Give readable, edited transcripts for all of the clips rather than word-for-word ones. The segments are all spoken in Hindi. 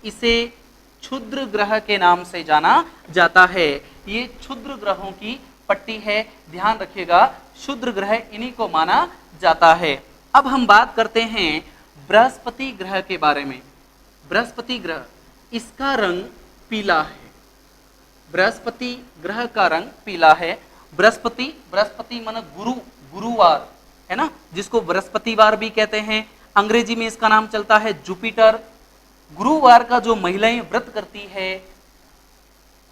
इसे क्षुद्र ग्रह के नाम से जाना जाता है। ये क्षुद्र ग्रहों की पट्टी है, ध्यान रखिएगा, क्षुद्र ग्रह इन्हीं को माना जाता है। अब हम बात करते हैं बृहस्पति ग्रह के बारे में। बृहस्पति ग्रह, इसका रंग पीला है। बृहस्पति ग्रह का रंग पीला है। बृहस्पति मन गुरु, गुरुवार है ना, जिसको बृहस्पतिवार भी कहते हैं। अंग्रेजी में इसका नाम चलता है जुपिटर। गुरुवार का जो महिलाएं व्रत करती है,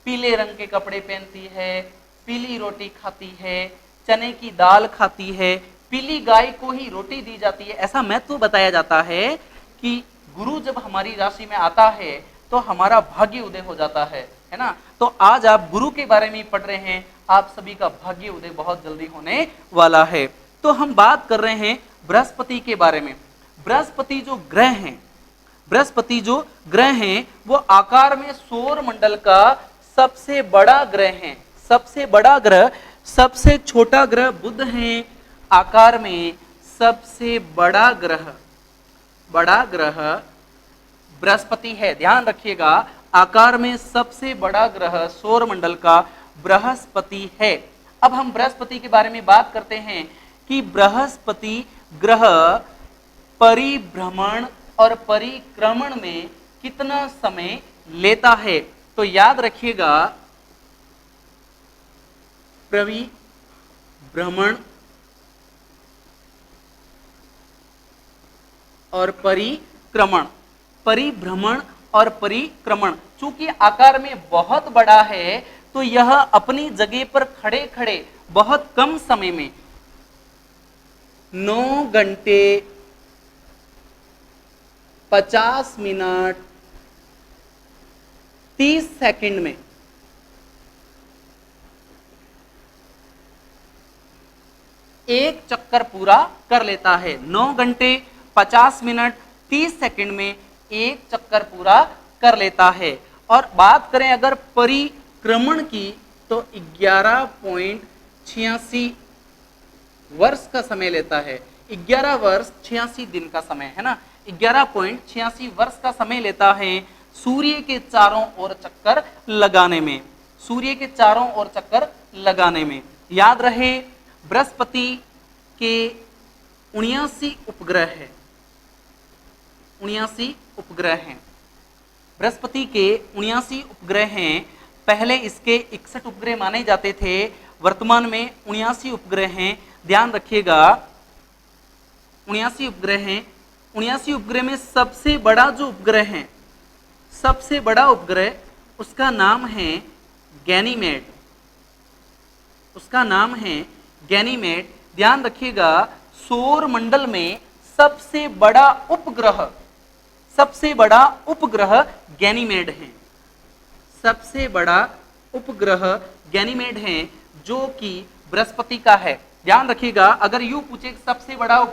पीले रंग के कपड़े पहनती है, पीली रोटी खाती है, चने की दाल खाती है, पीली गाय को ही रोटी दी जाती है, ऐसा महत्व बताया जाता है कि गुरु जब हमारी राशि में आता है तो हमारा भाग्य उदय हो जाता है ना। तो आज आप गुरु के बारे में पढ़ रहे हैं, आप सभी का भाग्य उदय बहुत जल्दी होने वाला है। तो हम बात कर रहे हैं बृहस्पति के बारे में। बृहस्पति जो ग्रह हैं वो आकार में सौर मंडल का सबसे बड़ा ग्रह है। सबसे बड़ा ग्रह, सबसे छोटा ग्रह बुध है। आकार में सबसे बड़ा ग्रह बृहस्पति है। ध्यान रखिएगा, आकार में सबसे बड़ा ग्रह सौर मंडल का बृहस्पति है। अब हम बृहस्पति के बारे में बात करते हैं कि बृहस्पति ग्रह परिभ्रमण और परिक्रमण में कितना समय लेता है। तो याद रखिएगा, परिभ्रमण और परिक्रमण, परिभ्रमण और परिक्रमण, चूंकि आकार में बहुत बड़ा है तो यह अपनी जगह पर खड़े खड़े बहुत कम समय में 9 घंटे 50 मिनट 30 सेकंड में एक चक्कर पूरा कर लेता है। 9 घंटे 50 मिनट 30 सेकंड में एक चक्कर पूरा कर लेता है। और बात करें अगर परिक्रमण की तो 11.86 वर्ष का समय लेता है। 11 वर्ष 86 दिन का समय है ना, 11.86 वर्ष का समय लेता है सूर्य के चारों ओर चक्कर लगाने में, सूर्य के चारों ओर चक्कर लगाने में। याद रहे, बृहस्पति के 79 उपग्रह है, 79 उपग्रह हैं। बृहस्पति के 79 उपग्रह हैं। पहले इसके 61 उपग्रह माने जाते थे, वर्तमान में 79 उपग्रह हैं। ध्यान रखिएगा, 79 उपग्रह हैं। 79 उपग्रह में सबसे बड़ा जो उपग्रह है, सबसे बड़ा उपग्रह, उसका नाम है गैनीमेड, उसका नाम है गैनीमेड। ध्यान रखिएगा, सौर मंडल में सबसे बड़ा उपग्रह, सबसे बड़ा उपग्रह गैनीमेड है। सबसे बड़ा उपग्रह गैनीमेड है जो कि बृहस्पति का है। ध्यान रखिएगा, अगर यूं पूछे सबसे बड़ा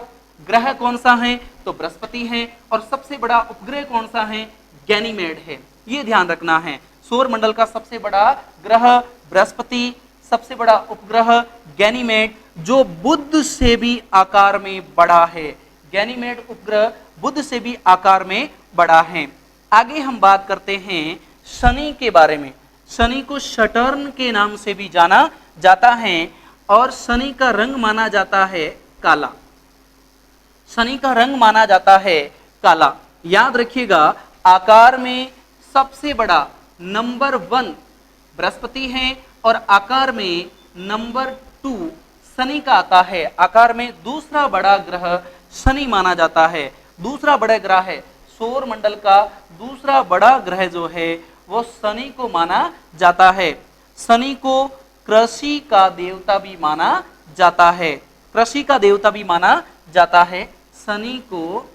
ग्रह कौन सा है तो बृहस्पति है, और सबसे बड़ा उपग्रह कौन सा है, गैनीमेड है। ये ध्यान रखना है, सौर मंडल का सबसे बड़ा ग्रह बृहस्पति, सबसे बड़ा उपग्रह गैनीमेड, जो बुध से भी आकार में बड़ा है। गैनीमेड उपग्रह बुध से भी आकार में बड़ा है। आगे हम बात करते हैं शनि के बारे में। शनि को सटर्न के नाम से भी जाना जाता है और शनि का रंग माना जाता है काला। शनि का रंग माना जाता है काला। याद रखिएगा, आकार में सबसे बड़ा नंबर 1 बृहस्पति है और आकार में नंबर 2 शनि का आता है। आकार में दूसरा बड़ा ग्रह शनि माना जाता है। दूसरा बड़ा ग्रह है सौर मंडल का, दूसरा बड़ा ग्रह जो है वो शनि को माना जाता है। शनि को कृषि का देवता भी माना जाता है, कृषि का देवता भी माना जाता है। शनि को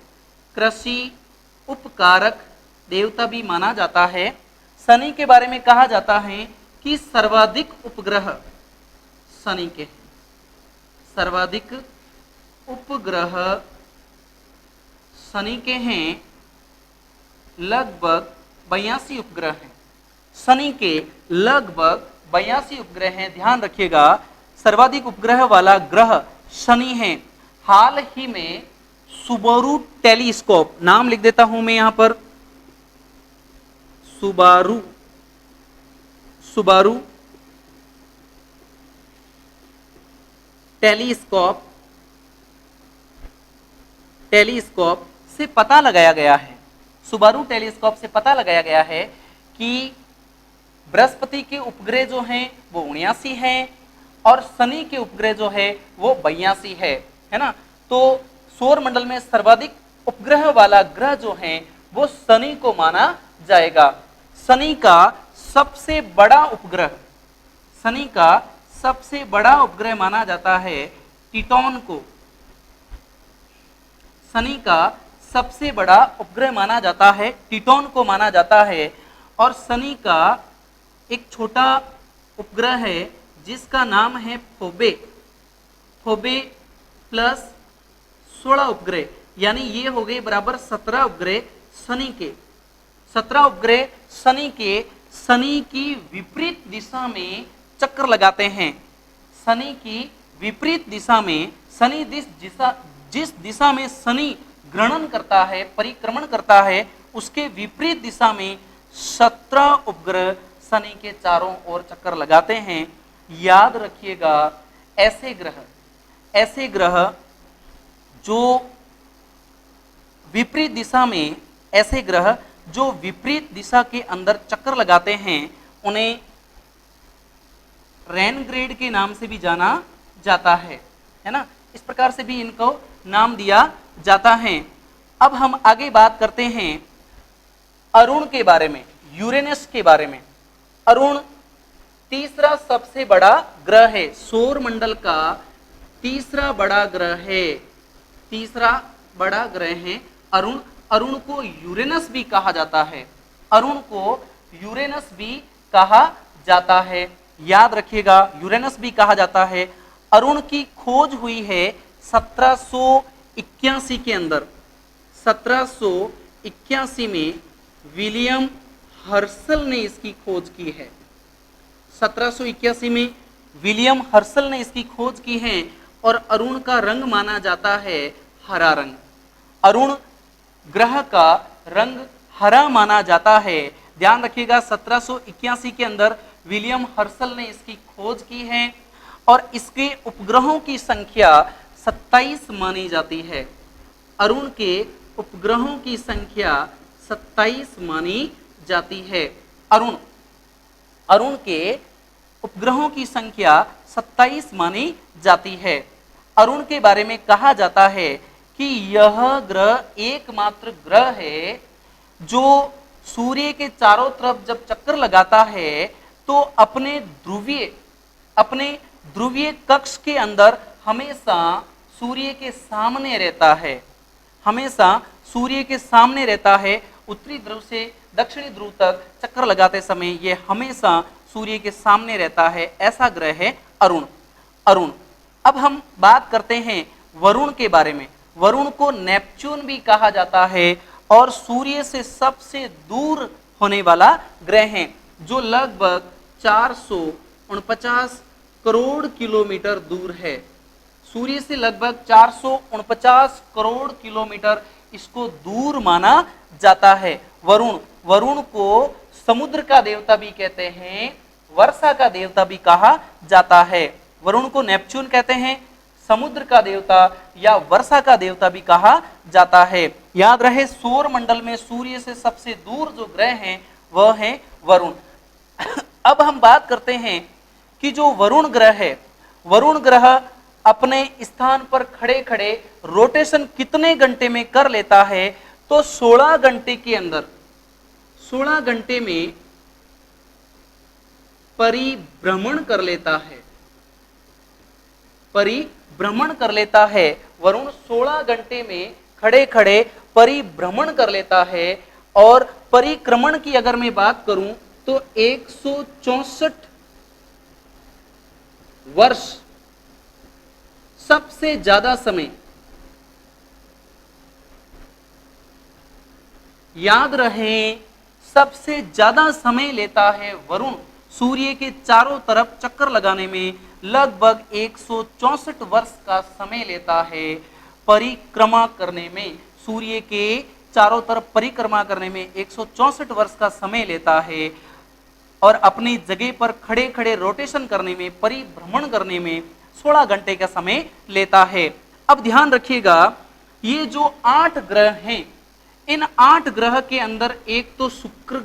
कृषि उपकारक देवता भी माना जाता है। शनि के बारे में कहा जाता है कि सर्वाधिक उपग्रह शनि के, सर्वाधिक उपग्रह शनि के हैं, लगभग 82 उपग्रह हैं। शनि के लगभग 82 उपग्रह हैं। ध्यान रखिएगा, सर्वाधिक उपग्रह वाला ग्रह शनि है। हाल ही में सुबारू टेलीस्कोप, नाम लिख देता हूं मैं यहां पर, सुबारू सुबारू टेलीस्कोप टेलीस्कोप से पता लगाया गया है, सुबारू टेलीस्कोप से पता लगाया गया है कि बृहस्पति के उपग्रह जो हैं वो 79 हैं और शनि के उपग्रह जो है वो 82 है ना। तो सौर मंडल में सर्वाधिक उपग्रह वाला ग्रह जो है वो शनि को माना जाएगा। शनि का सबसे बड़ा उपग्रह, शनि का सबसे बड़ा उपग्रह माना जाता है टिटॉन को। शनि का सबसे बड़ा उपग्रह माना जाता है टिटॉन को माना जाता है। और शनि का एक छोटा उपग्रह है जिसका नाम है फोबे। फोबे प्लस 16 उपग्रह, यानी ये हो गए बराबर 17 उपग्रह शनि के। 17 उपग्रह शनि के शनि की विपरीत दिशा में चक्कर लगाते हैं। शनि की विपरीत दिशा में शनि जिस दिशा में शनि ग्रहण करता है, परिक्रमण करता है, उसके विपरीत दिशा में 17 उपग्रह शनि के चारों ओर चक्कर लगाते हैं। याद रखिएगा, ऐसे ग्रह जो विपरीत दिशा में, ऐसे ग्रह जो विपरीत दिशा के अंदर चक्कर लगाते हैं उन्हें रेनग्रेड के नाम से भी जाना जाता है ना। इस प्रकार से भी इनको नाम दिया जाता है। अब हम आगे बात करते हैं अरुण के बारे में, यूरेनस के बारे में। अरुण तीसरा सबसे बड़ा ग्रह है, सौर मंडल का तीसरा बड़ा ग्रह है, तीसरा बड़ा ग्रह है अरुण। अरुण को यूरेनस भी कहा जाता है, अरुण को यूरेनस भी कहा जाता है। याद रखिएगा, यूरेनस भी कहा जाता है। अरुण की खोज हुई है 1781 के अंदर। 1781 में विलियम हर्सल ने इसकी खोज की है। 1781 में विलियम हर्सल ने इसकी खोज की है और अरुण का रंग माना जाता है हरा रंग। अरुण ग्रह का रंग हरा माना जाता है। ध्यान रखिएगा, 1781 के अंदर विलियम हर्सल ने इसकी खोज की है और इसके उपग्रहों की संख्या 27 मानी जाती है। अरुण के उपग्रहों की संख्या 27 मानी जाती है। अरुण के उपग्रहों की संख्या 27 मानी जाती है। अरुण के बारे में कहा जाता है कि यह ग्रह एकमात्र ग्रह है जो सूर्य के चारों तरफ जब चक्कर लगाता है तो अपने ध्रुवीय कक्ष के अंदर हमेशा सूर्य के सामने रहता है, हमेशा सूर्य के सामने रहता है। उत्तरी ध्रुव से दक्षिणी ध्रुव तक चक्कर लगाते समय यह हमेशा सूर्य के सामने रहता है। ऐसा ग्रह है अरुण। अब हम बात करते हैं वरुण के बारे में। वरुण को नेपच्यून भी कहा जाता है और सूर्य से सबसे दूर होने वाला ग्रह है, जो लगभग 449 करोड़ किलोमीटर दूर है। सूर्य से लगभग 449 करोड़ किलोमीटर इसको दूर माना जाता है। वरुण को समुद्र का देवता भी कहते हैं, वर्षा का देवता भी कहा जाता है। वरुण को नेपच्यून कहते हैं, समुद्र का देवता या वर्षा का देवता भी कहा जाता है। याद रहे, सौर मंडल में सूर्य से सबसे दूर जो ग्रह हैं वह है वरुण। अब हम बात करते हैं कि जो वरुण ग्रह है, वरुण ग्रह अपने स्थान पर खड़े खड़े रोटेशन कितने घंटे में कर लेता है, तो 16 घंटे के अंदर, 16 घंटे में परिभ्रमण कर लेता है, परिभ्रमण कर लेता है। वरुण 16 घंटे में खड़े खड़े परिभ्रमण कर लेता है। और परिक्रमण की अगर मैं बात करूं तो 164 वर्ष, सबसे ज्यादा समय। याद रहे, सबसे ज्यादा समय लेता है वरुण सूर्य के चारों तरफ चक्कर लगाने में। लगभग 164 वर्ष का समय लेता है परिक्रमा करने में, सूर्य के चारों तरफ परिक्रमा करने में 164 वर्ष का समय लेता है और अपनी जगह पर खड़े खड़े रोटेशन करने में, परिभ्रमण करने में 16 घंटे का समय लेता है। अब ध्यान रखिएगा, ये जो 8 ग्रह हैं, इन 8 ग्रह के अंदर एक तो शुक्र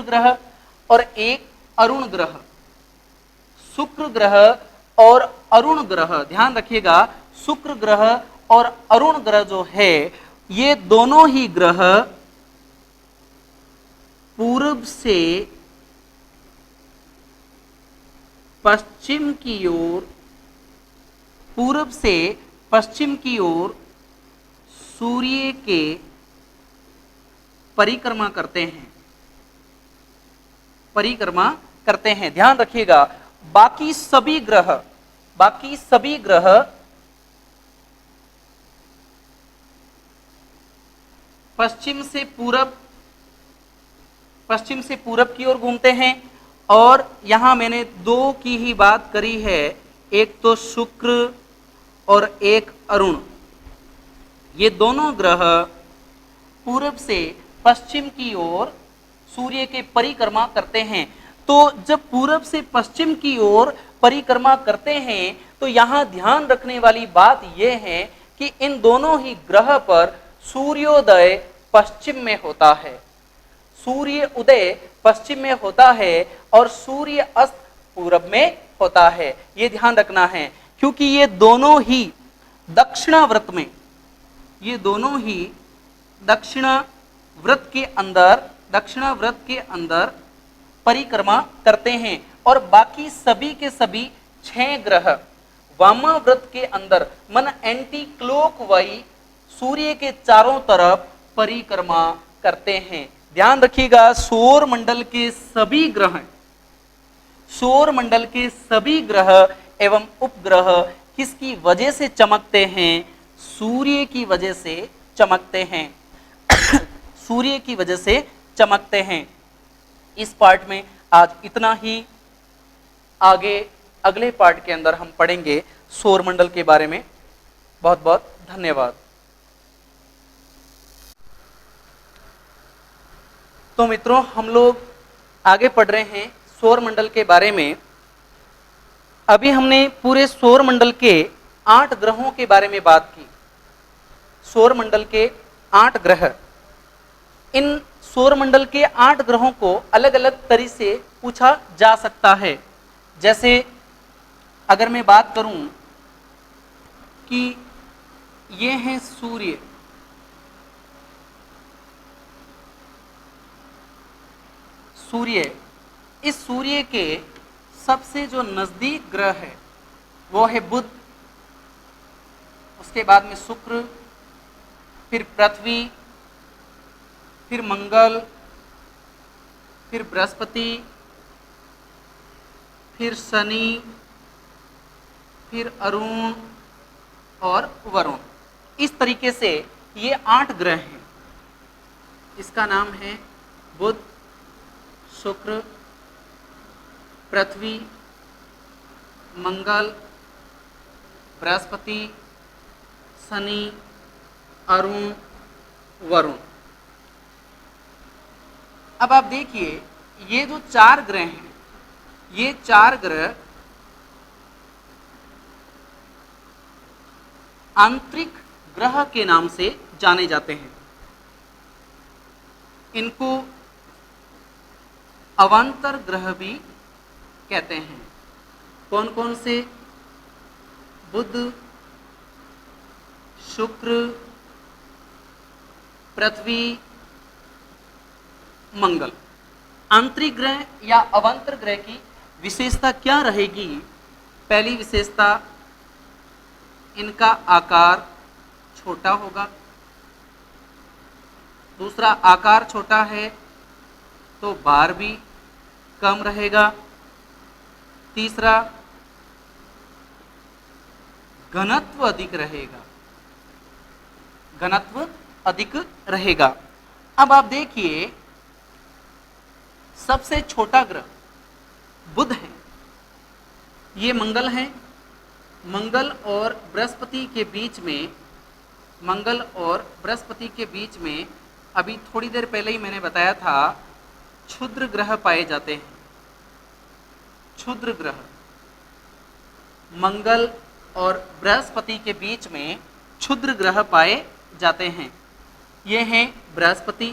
ग्रह और एक अरुण ग्रह, शुक्र ग्रह और अरुण ग्रह, ध्यान रखिएगा, शुक्र ग्रह और अरुण ग्रह जो है, ये दोनों ही ग्रह पूर्व से पश्चिम की ओर सूर्य के परिक्रमा करते हैं। ध्यान रखिएगा, बाकी सभी ग्रह पश्चिम से पूरब की ओर घूमते हैं, और यहां मैंने 2 की ही बात करी है, एक तो शुक्र और एक अरुण। ये दोनों ग्रह पूरब से पश्चिम की ओर सूर्य के परिक्रमा करते हैं। तो जब पूरब से पश्चिम की ओर परिक्रमा करते हैं तो यहां ध्यान रखने वाली बात यह है कि इन दोनों ही ग्रह पर सूर्योदय पश्चिम में होता है, सूर्य उदय पश्चिम में होता है और सूर्य अस्त पूरब में होता है। ये ध्यान रखना है, क्योंकि ये दोनों ही दक्षिणाव्रत के अंदर परिक्रमा करते हैं, और बाकी सभी के सभी 6 ग्रह वामाव्रत के अंदर मन एंटी क्लॉकवाइज सूर्य के चारों तरफ परिक्रमा करते हैं। ध्यान रखिएगा, सौर मंडल के सभी ग्रह एवं उपग्रह किसकी वजह से चमकते हैं? सूर्य की वजह से चमकते हैं। सूर्य की वजह से चमकते हैं। इस पार्ट में आज इतना ही। आगे अगले पार्ट के अंदर हम पढ़ेंगे सौर मंडल के बारे में। बहुत बहुत धन्यवाद। तो मित्रों, हम लोग आगे पढ़ रहे हैं सौर मंडल के बारे में। अभी हमने पूरे सौर मंडल के 8 ग्रहों के बारे में बात की। सौर मंडल के 8 ग्रह, इन सौर मंडल के 8 ग्रहों को अलग अलग तरीके से पूछा जा सकता है। जैसे अगर मैं बात करूं कि ये हैं सूर्य, इस सूर्य के सबसे जो नजदीक ग्रह है वो है बुध, उसके बाद में शुक्र, फिर पृथ्वी, फिर मंगल, फिर बृहस्पति, फिर शनि, फिर अरुण और वरुण। इस तरीके से ये 8 ग्रह हैं। इसका नाम है बुध, शुक्र, पृथ्वी, मंगल, बृहस्पति, शनि, अरुण, वरुण। अब आप देखिए, ये जो 4 ग्रह हैं, ये 4 ग्रह आंतरिक ग्रह के नाम से जाने जाते हैं। इनको अवांतर ग्रह भी कहते हैं। कौन कौन से? बुध, शुक्र, पृथ्वी, मंगल। आंतरिक ग्रह या अवांतर ग्रह की विशेषता क्या रहेगी? पहली विशेषता, इनका आकार छोटा होगा। दूसरा, आकार छोटा है तो भार भी कम रहेगा। तीसरा, घनत्व अधिक रहेगा। अब आप देखिए, सबसे छोटा ग्रह बुध है, ये मंगल है। मंगल और बृहस्पति के बीच में मंगल और बृहस्पति के बीच में अभी थोड़ी देर पहले ही मैंने बताया था क्षुद्र ग्रह पाए जाते हैं। क्षुद्र ग्रह मंगल और बृहस्पति के बीच में क्षुद्र ग्रह पाए जाते हैं। ये हैं बृहस्पति,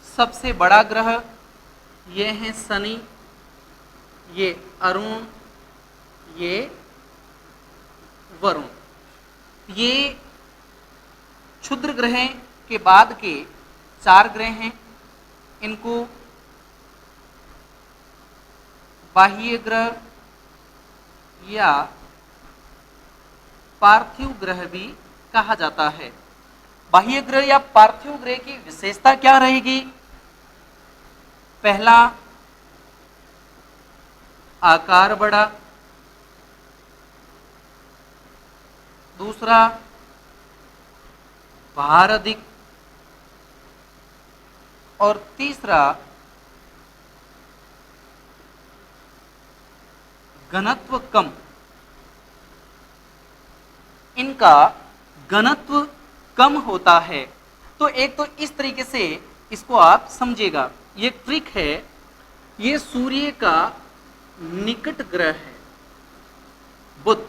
सबसे बड़ा ग्रह। ये हैं शनि, ये अरुण, ये वरुण। ये क्षुद्र ग्रह के बाद के 4 ग्रह हैं। इनको बाह्य ग्रह या पार्थिव ग्रह भी कहा जाता है। बाह्य ग्रह या पार्थिव ग्रह की विशेषता क्या रहेगी? पहला, आकार बड़ा। दूसरा, भार अधिक। और तीसरा, घनत्व कम। इनका घनत्व कम होता है। तो एक तो इस तरीके से इसको आप समझिएगा। ये ट्रिक है। ये सूर्य का निकट ग्रह है बुध,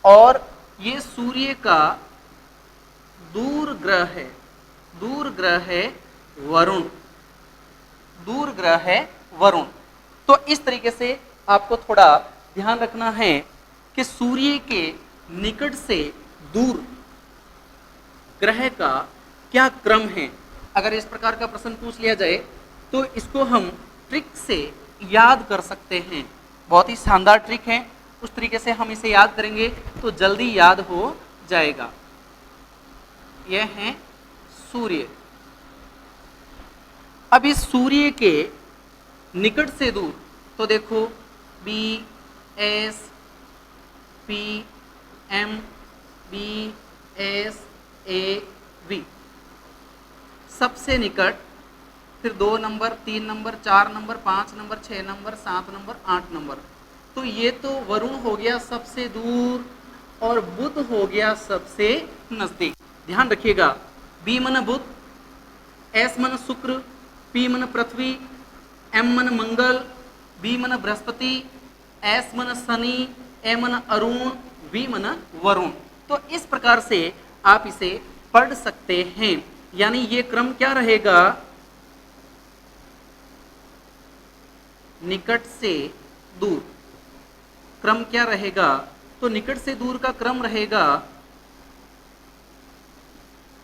और ये सूर्य का दूर ग्रह है। दूर ग्रह है वरुण। दूर ग्रह है वरुण। तो इस तरीके से आपको थोड़ा ध्यान रखना है कि सूर्य के निकट से दूर ग्रह का क्या क्रम है। अगर इस प्रकार का प्रश्न पूछ लिया जाए तो इसको हम ट्रिक से याद कर सकते हैं। बहुत ही शानदार ट्रिक है। उस तरीके से हम इसे याद करेंगे तो जल्दी याद हो जाएगा। यह है सूर्य। अब इस सूर्य के निकट से दूर तो देखो B S P M B S A V, सबसे निकट, फिर 2 number, 3 number, 4 number, 5 number, 6 number, 7 number, 8 number. तो ये तो वरुण हो गया सबसे दूर और बुध हो गया सबसे नजदीक। ध्यान रखिएगा, बी मन बुध, एस मन शुक्र, पी मन पृथ्वी, एम मन मंगल, बी मन बृहस्पति, एस मन शनि, ए मन अरुण, वी मन वरुण। तो इस प्रकार से आप इसे पढ़ सकते हैं। यानी ये क्रम क्या रहेगा? निकट से दूर क्रम क्या रहेगा? तो निकट से दूर का क्रम रहेगा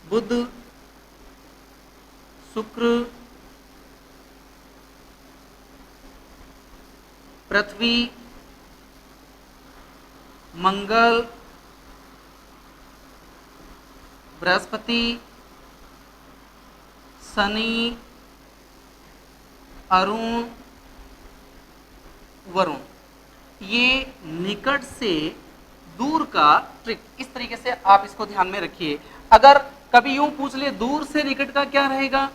बुध, शुक्र, पृथ्वी, मंगल, बृहस्पति, शनि, अरुण, वरुण। ये निकट से दूर का ट्रिक। इस तरीके से आप इसको ध्यान में रखिए। अगर कभी यूं पूछ ले दूर से निकट का क्या रहेगा,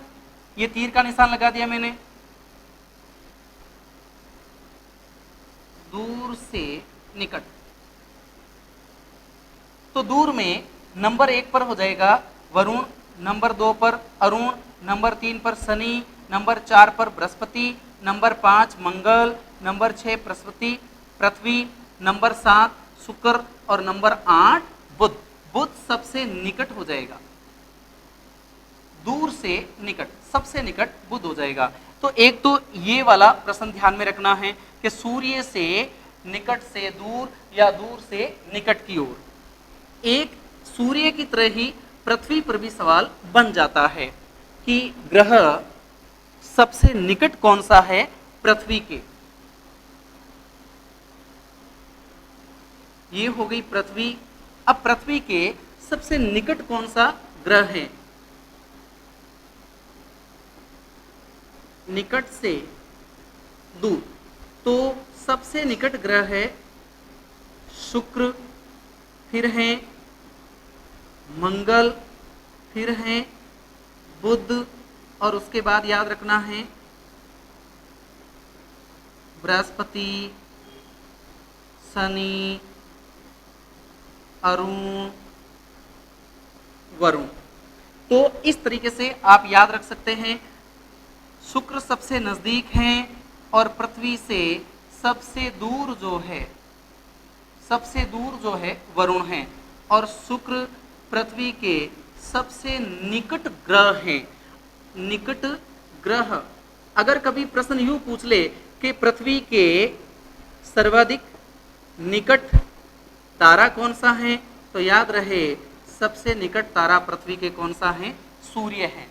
ये तीर का निशान लगा दिया मैंने। दूर से निकट, तो दूर में नंबर 1 पर हो जाएगा वरुण, नंबर 2 पर अरुण, नंबर 3 पर शनि, नंबर 4 पर बृहस्पति, नंबर 5 मंगल, नंबर 6 बृहस्पति पृथ्वी, नंबर 7 शुक्र और नंबर 8 बुध। बुध सबसे निकट हो जाएगा। दूर से निकट, सबसे निकट बुध हो जाएगा। तो एक तो ये वाला प्रश्न ध्यान में रखना है कि सूर्य से निकट से दूर या दूर से निकट की ओर। एक सूर्य की तरह ही पृथ्वी पर भी सवाल बन जाता है कि ग्रह सबसे निकट कौन सा है पृथ्वी के। ये हो गई पृथ्वी। अब पृथ्वी के सबसे निकट कौन सा ग्रह है? निकट से दूर, तो सबसे निकट ग्रह है शुक्र, फिर है मंगल, फिर है बुध, और उसके बाद याद रखना है बृहस्पति, शनि, अरुण, वरुण। तो इस तरीके से आप याद रख सकते हैं। शुक्र सबसे नजदीक है और पृथ्वी से सबसे दूर जो है, सबसे दूर जो है वरुण है, और शुक्र पृथ्वी के सबसे निकट ग्रह है। निकट ग्रह, अगर कभी प्रश्न यूं पूछ ले कि पृथ्वी के सर्वाधिक निकट तारा कौन सा है, तो याद रहे सबसे निकट तारा पृथ्वी के कौन सा है, सूर्य है।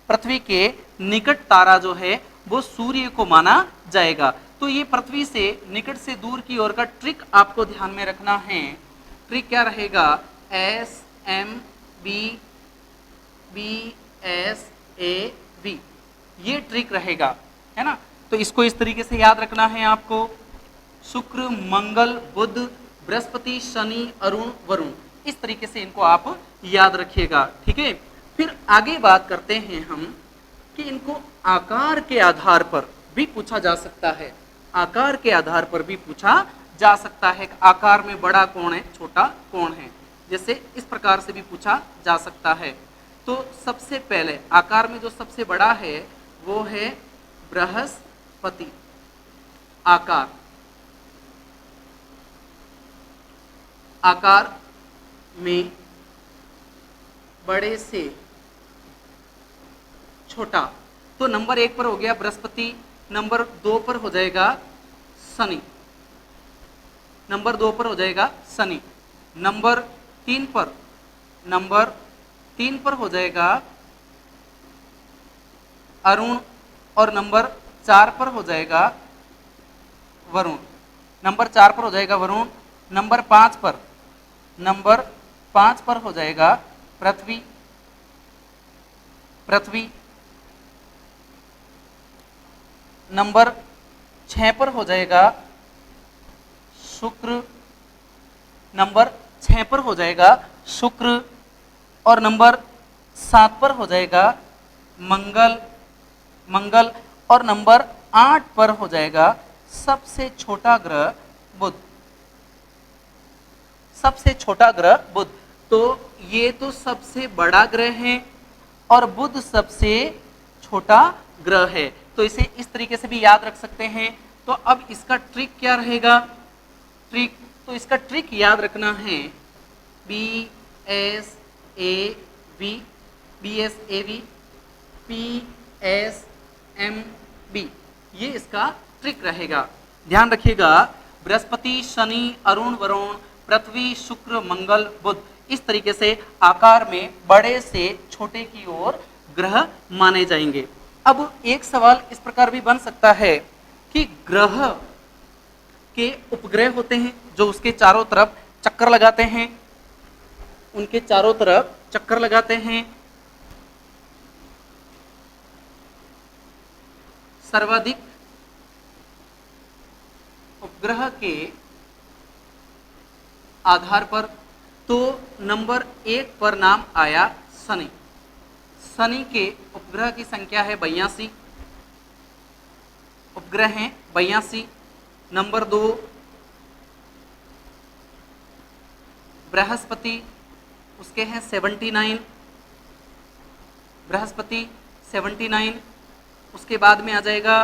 पृथ्वी के निकट तारा जो है वो सूर्य को माना जाएगा। तो ये पृथ्वी से निकट से दूर की ओर का ट्रिक आपको ध्यान में रखना है। ट्रिक क्या रहेगा, S M B B S A B, ये ट्रिक रहेगा, है ना। तो इसको इस तरीके से याद रखना है आपको। शुक्र, मंगल, बुध, बृहस्पति, शनि, अरुण, वरुण, इस तरीके से इनको आप याद रखिएगा, ठीक है। फिर आगे बात करते हैं हम कि इनको आकार के आधार पर भी पूछा जा सकता है। आकार के आधार पर भी पूछा जा सकता है, आकार में बड़ा कौन है, छोटा कौन है, जैसे इस प्रकार से भी पूछा जा सकता है। तो सबसे पहले आकार में जो सबसे बड़ा है वो है बृहस्पति। आकार, आकार में बड़े से छोटा, तो नंबर 1 पर हो गया बृहस्पति, नंबर 2 पर हो जाएगा शनि, नंबर 2 पर हो जाएगा शनि, नंबर 3 पर, नंबर 3 पर हो जाएगा अरुण, और नंबर 4 पर हो जाएगा वरुण, नंबर 4 पर हो जाएगा वरुण, नंबर 5 पर, नंबर 5 पर हो जाएगा पृथ्वी, पृथ्वी, नंबर 6 पर हो जाएगा शुक्र, नंबर 6 पर हो जाएगा शुक्र, और नंबर 7 पर हो जाएगा मंगल, मंगल, और नंबर 8 पर हो जाएगा सबसे छोटा ग्रह बुध, सबसे छोटा ग्रह बुध। तो ये तो सबसे बड़ा ग्रह है और बुध सबसे छोटा ग्रह है, तो इसे इस तरीके से भी याद रख सकते हैं। तो अब इसका ट्रिक क्या रहेगा, ट्रिक, तो इसका ट्रिक याद रखना है B S A V, B S A V, P S M B, ये इसका ट्रिक रहेगा। ध्यान रखिएगा, बृहस्पति, शनि, अरुण, वरुण, पृथ्वी, शुक्र, मंगल, बुध, इस तरीके से आकार में बड़े से छोटे की ओर ग्रह माने जाएंगे। अब एक सवाल इस प्रकार भी बन सकता है कि ग्रह के उपग्रह होते हैं जो उसके चारों तरफ चक्कर लगाते हैं, उनके चारों तरफ चक्कर लगाते हैं। सर्वाधिक उपग्रह के आधार पर तो नंबर 1 पर नाम आया शनि। शनि के उपग्रह की संख्या है 82, उपग्रह हैं 82। नंबर 2 बृहस्पति, उसके हैं 79, बृहस्पति 79। उसके बाद में आ जाएगा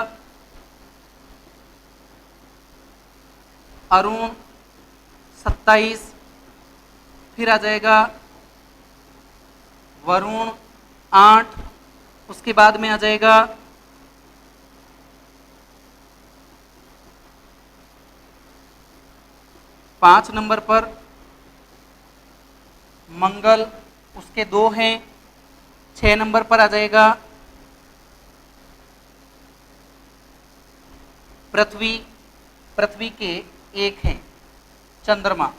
अरुण 27, फिर आ जाएगा वरुण 8, उसके बाद में आ जाएगा पाँच नंबर पर मंगल, उसके 2 हैं। 6 नंबर पर आ जाएगा पृथ्वी, पृथ्वी के 1 हैं चंद्रमा,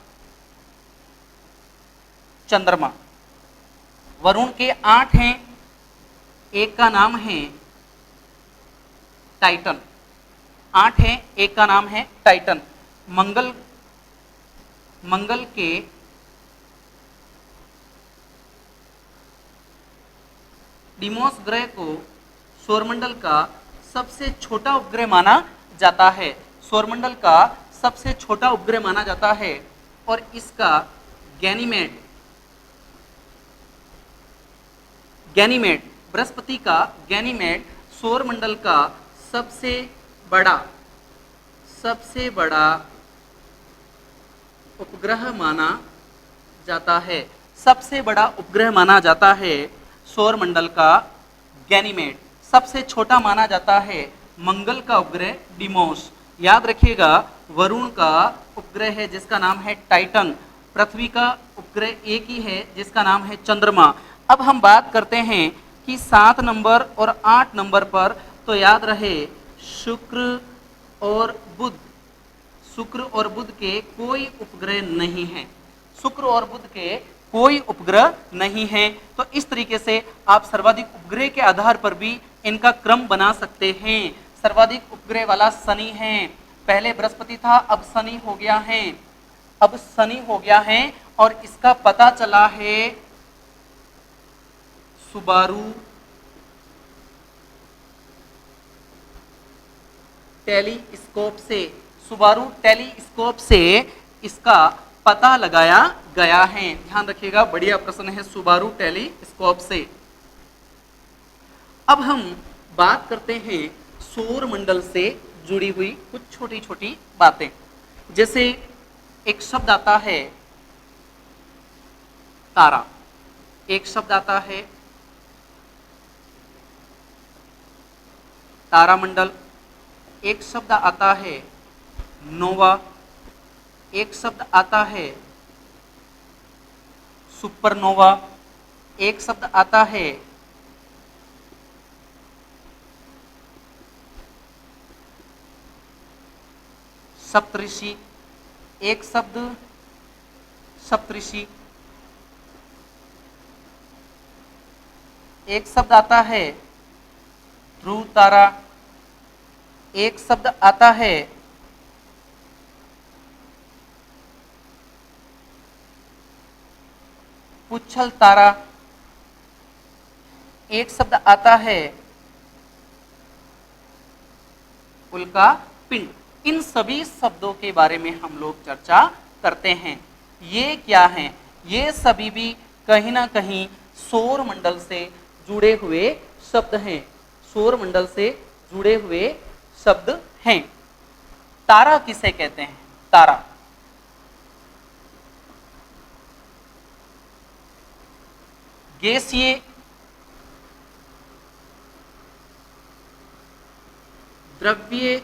चंद्रमा। वरुण के 8 हैं, एक का नाम है टाइटन, 8 हैं, एक का नाम है टाइटन। मंगल, मंगल के डिमोस ग्रह को सौरमंडल का सबसे छोटा उपग्रह माना जाता है, सौरमंडल का सबसे छोटा उपग्रह माना जाता है, और इसका गैनीमेड, गैनीमेड, बृहस्पति का गैनीमेड सौरमंडल का सबसे बड़ा उपग्रह माना जाता है। सबसे बड़ा उपग्रह माना जाता है सौरमंडल का गैनीमेड। सबसे छोटा माना जाता है मंगल का उपग्रह डिमोस। याद रखिएगा, वरुण का उपग्रह है जिसका नाम है टाइटन। पृथ्वी का उपग्रह एक ही है जिसका नाम है चंद्रमा। अब हम बात करते हैं कि 7 नंबर और 8 नंबर पर, तो याद रहे शुक्र और बुध, शुक्र और बुध के कोई उपग्रह नहीं है। शुक्र और बुध के कोई उपग्रह नहीं है। तो इस तरीके से आप सर्वाधिक उपग्रह के आधार पर भी इनका क्रम बना सकते हैं। सर्वाधिक उपग्रह वाला शनि है, पहले बृहस्पति था अब शनि हो गया है, अब शनि हो गया है और इसका पता चला है सुबारू टेलीस्कोप से। सुबारू टेलीस्कोप से इसका पता लगाया गया है। ध्यान रखिएगा, बढ़िया प्रश्न है, सुबारू टेलीस्कोप से। अब हम बात करते हैं सौर मंडल से जुड़ी हुई कुछ छोटी छोटी बातें। जैसे एक शब्द आता है तारा, एक शब्द आता है तारामंडल, एक शब्द आता है नोवा, एक शब्द आता है सुपरनोवा, एक शब्द आता है सप्तऋषि, एक शब्द सप्तऋषि, एक शब्द आता है ध्रुव तारा, एक शब्द आता है पुच्छल तारा, एक शब्द आता है उल्का पिंड। इन सभी शब्दों के बारे में हम लोग चर्चा करते हैं। ये क्या हैं? ये सभी भी कहीं ना कहीं सौर मंडल से जुड़े हुए शब्द हैं, सौर मंडल से जुड़े हुए शब्द हैं। तारा किसे कहते हैं? तारा गैसीय द्रव्य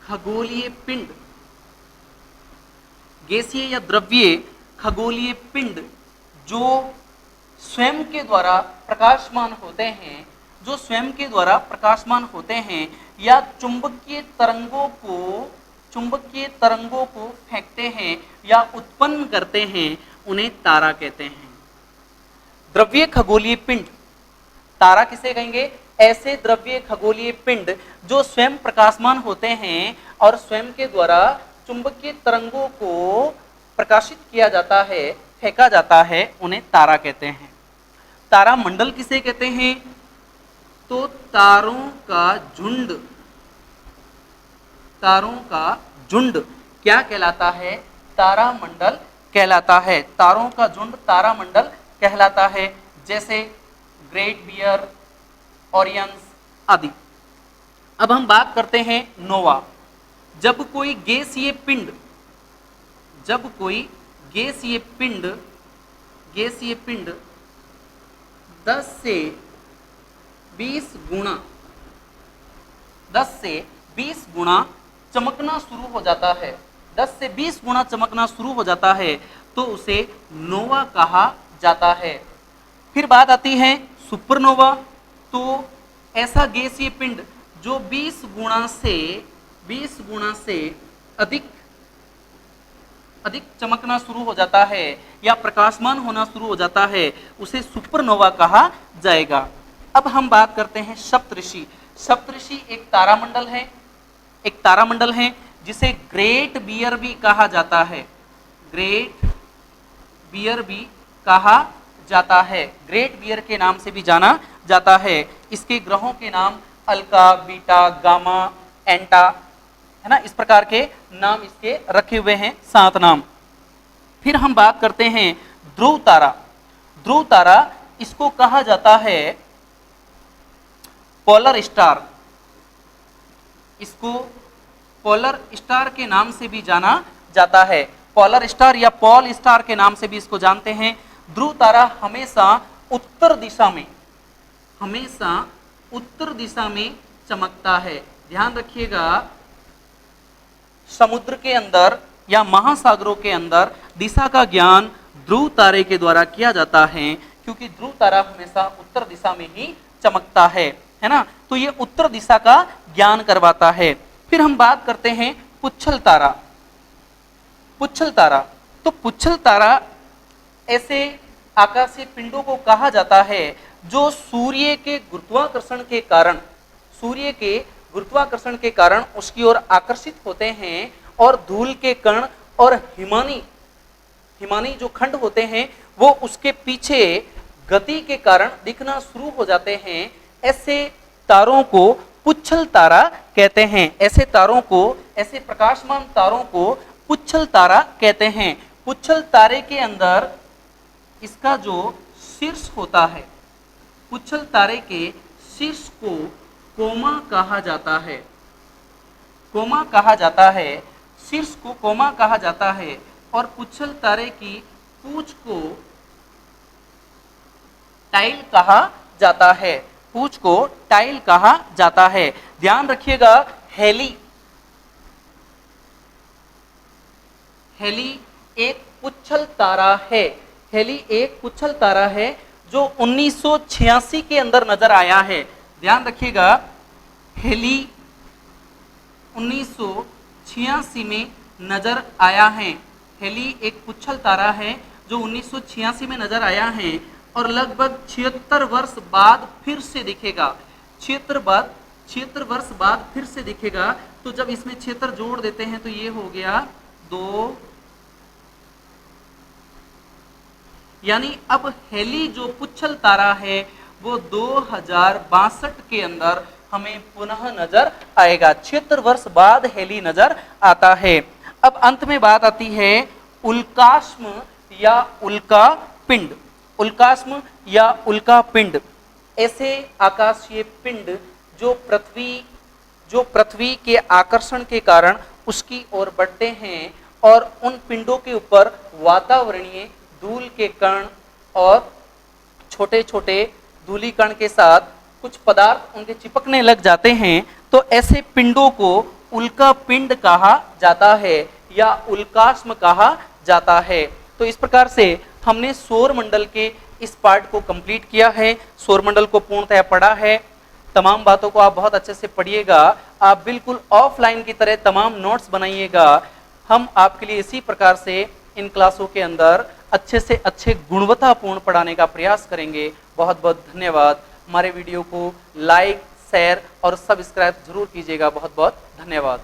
खगोलीय पिंड, गैसीय या द्रव्य खगोलीय पिंड जो स्वयं के द्वारा प्रकाशमान होते हैं, जो स्वयं के द्वारा प्रकाशमान होते हैं या चुंबकीय तरंगों को फेंकते हैं या उत्पन्न करते हैं, उन्हें तारा कहते हैं। द्रव्य खगोलीय पिंड, तारा किसे कहेंगे? ऐसे द्रव्य खगोलीय पिंड जो स्वयं प्रकाशमान होते हैं और स्वयं के द्वारा चुंबकीय तरंगों को प्रकाशित किया जाता है, फेंका जाता है, उन्हें तारा कहते हैं। तारा मंडल किसे कहते हैं? तो तारों का झुंड, तारों का झुंड क्या कहलाता है? तारामंडल कहलाता है। तारों का झुंड तारामंडल कहलाता है, जैसे ग्रेट बियर, ओरियंस आदि। अब हम बात करते हैं नोवा। जब कोई गैसीय पिंड, जब कोई गैसीय पिंड 10 से 20 गुना, 10 से 20 गुना चमकना शुरू हो जाता है, 10 से 20 गुना चमकना शुरू हो जाता है, तो उसे नोवा कहा जाता है। फिर बात आती है सुपरनोवा। तो ऐसा गैसीय पिंड जो 20 गुना से अधिक चमकना शुरू हो जाता है या प्रकाशमान होना शुरू हो जाता है, उसे सुपरनोवा कहा जाएगा। अब हम बात करते हैं सप्तऋषि। सप्तऋषि एक तारामंडल है, एक तारामंडल है जिसे ग्रेट बियर भी कहा जाता है, ग्रेट बियर भी कहा जाता है, ग्रेट बियर के नाम से भी जाना जाता है। इसके ग्रहों के नाम अल्का, बीटा, गामा, एंटा है ना। इस प्रकार के नाम इसके रखे हुए हैं, 7 नाम। फिर हम बात करते हैं ध्रुव तारा। ध्रुव तारा इसको कहा जाता है पोलर स्टार। इसको पोलर स्टार के नाम से भी जाना जाता है। पोलर स्टार या पॉल स्टार के नाम से भी इसको जानते हैं। ध्रुव तारा हमेशा उत्तर दिशा में, हमेशा उत्तर दिशा में चमकता है। ध्यान रखिएगा, समुद्र के अंदर या महासागरों के अंदर दिशा का ज्ञान ध्रुव तारे के द्वारा किया जाता है, क्योंकि ध्रुव तारा हमेशा उत्तर दिशा में ही चमकता है ना। तो ये उत्तर दिशा का ज्ञान करवाता है। फिर हम बात करते हैं पुच्छल तारा। पुच्छल तारा, तो पुच्छल तारा ऐसे आकाशीय पिंडों को कहा जाता है जो सूर्य के गुरुत्वाकर्षण के कारण, सूर्य के गुरुत्वाकर्षण के कारण उसकी ओर आकर्षित होते हैं और धूल के कण और हिमानी जो खंड होते हैं वो उसके पीछे गति के कारण दिखना शुरू हो जाते हैं। ऐसे तारों को पुच्छल तारा कहते हैं। ऐसे तारों को, ऐसे प्रकाशमान तारों को पुच्छल तारा कहते हैं। पुच्छल तारे के अंदर इसका जो शीर्ष होता है, पुच्छल तारे के शीर्ष को कोमा कहा जाता है। कोमा कहा जाता है, शीर्ष को कोमा कहा जाता है। और पुच्छल तारे की पूंछ को टाइल कहा जाता है। पूंछ को टाइल कहा जाता है। ध्यान रखिएगा, हेली एक पुच्छल तारा है। हेली एक पुच्छल तारा है जो 1986 के अंदर नजर आया है। ध्यान रखिएगा, हेली 1986 में नजर आया है। हेली एक पुच्छल तारा है जो 1986 में नजर आया है और लगभग 76 वर्ष बाद फिर से दिखेगा। 76 वर्ष बाद फिर से दिखेगा। तो जब इसमें 76 जोड़ देते हैं तो ये हो गया 2, यानी अब हेली जो पुच्छल तारा है वो 2062 के अंदर हमें पुनः नजर आएगा। 76 वर्ष बाद हेली नजर आता है। अब अंत में बात आती है उल्काश्म या उल्का पिंड। उल्काश्म या उल्का पिंड ऐसे आकाशीय पिंड जो पृथ्वी के आकर्षण के कारण उसकी ओर बढ़ते हैं और उन पिंडों के ऊपर वातावरणीय धूल के कण और छोटे छोटे धूली कण के साथ कुछ पदार्थ उनके चिपकने लग जाते हैं। तो ऐसे पिंडों को उल्का पिंड कहा जाता है या उल्काश्म कहा जाता है। तो इस प्रकार से हमने सौर मंडल के इस पार्ट को कंप्लीट किया है, सौर मंडल को पूर्णतः पढ़ा है। तमाम बातों को आप बहुत अच्छे से पढ़िएगा। आप बिल्कुल ऑफलाइन की तरह तमाम नोट्स बनाइएगा। हम आपके लिए इसी प्रकार से इन क्लासों के अंदर अच्छे से अच्छे गुणवत्तापूर्ण पढ़ाने का प्रयास करेंगे। बहुत बहुत धन्यवाद। हमारे वीडियो को लाइक, शेयर और सब्सक्राइब जरूर कीजिएगा। बहुत बहुत धन्यवाद।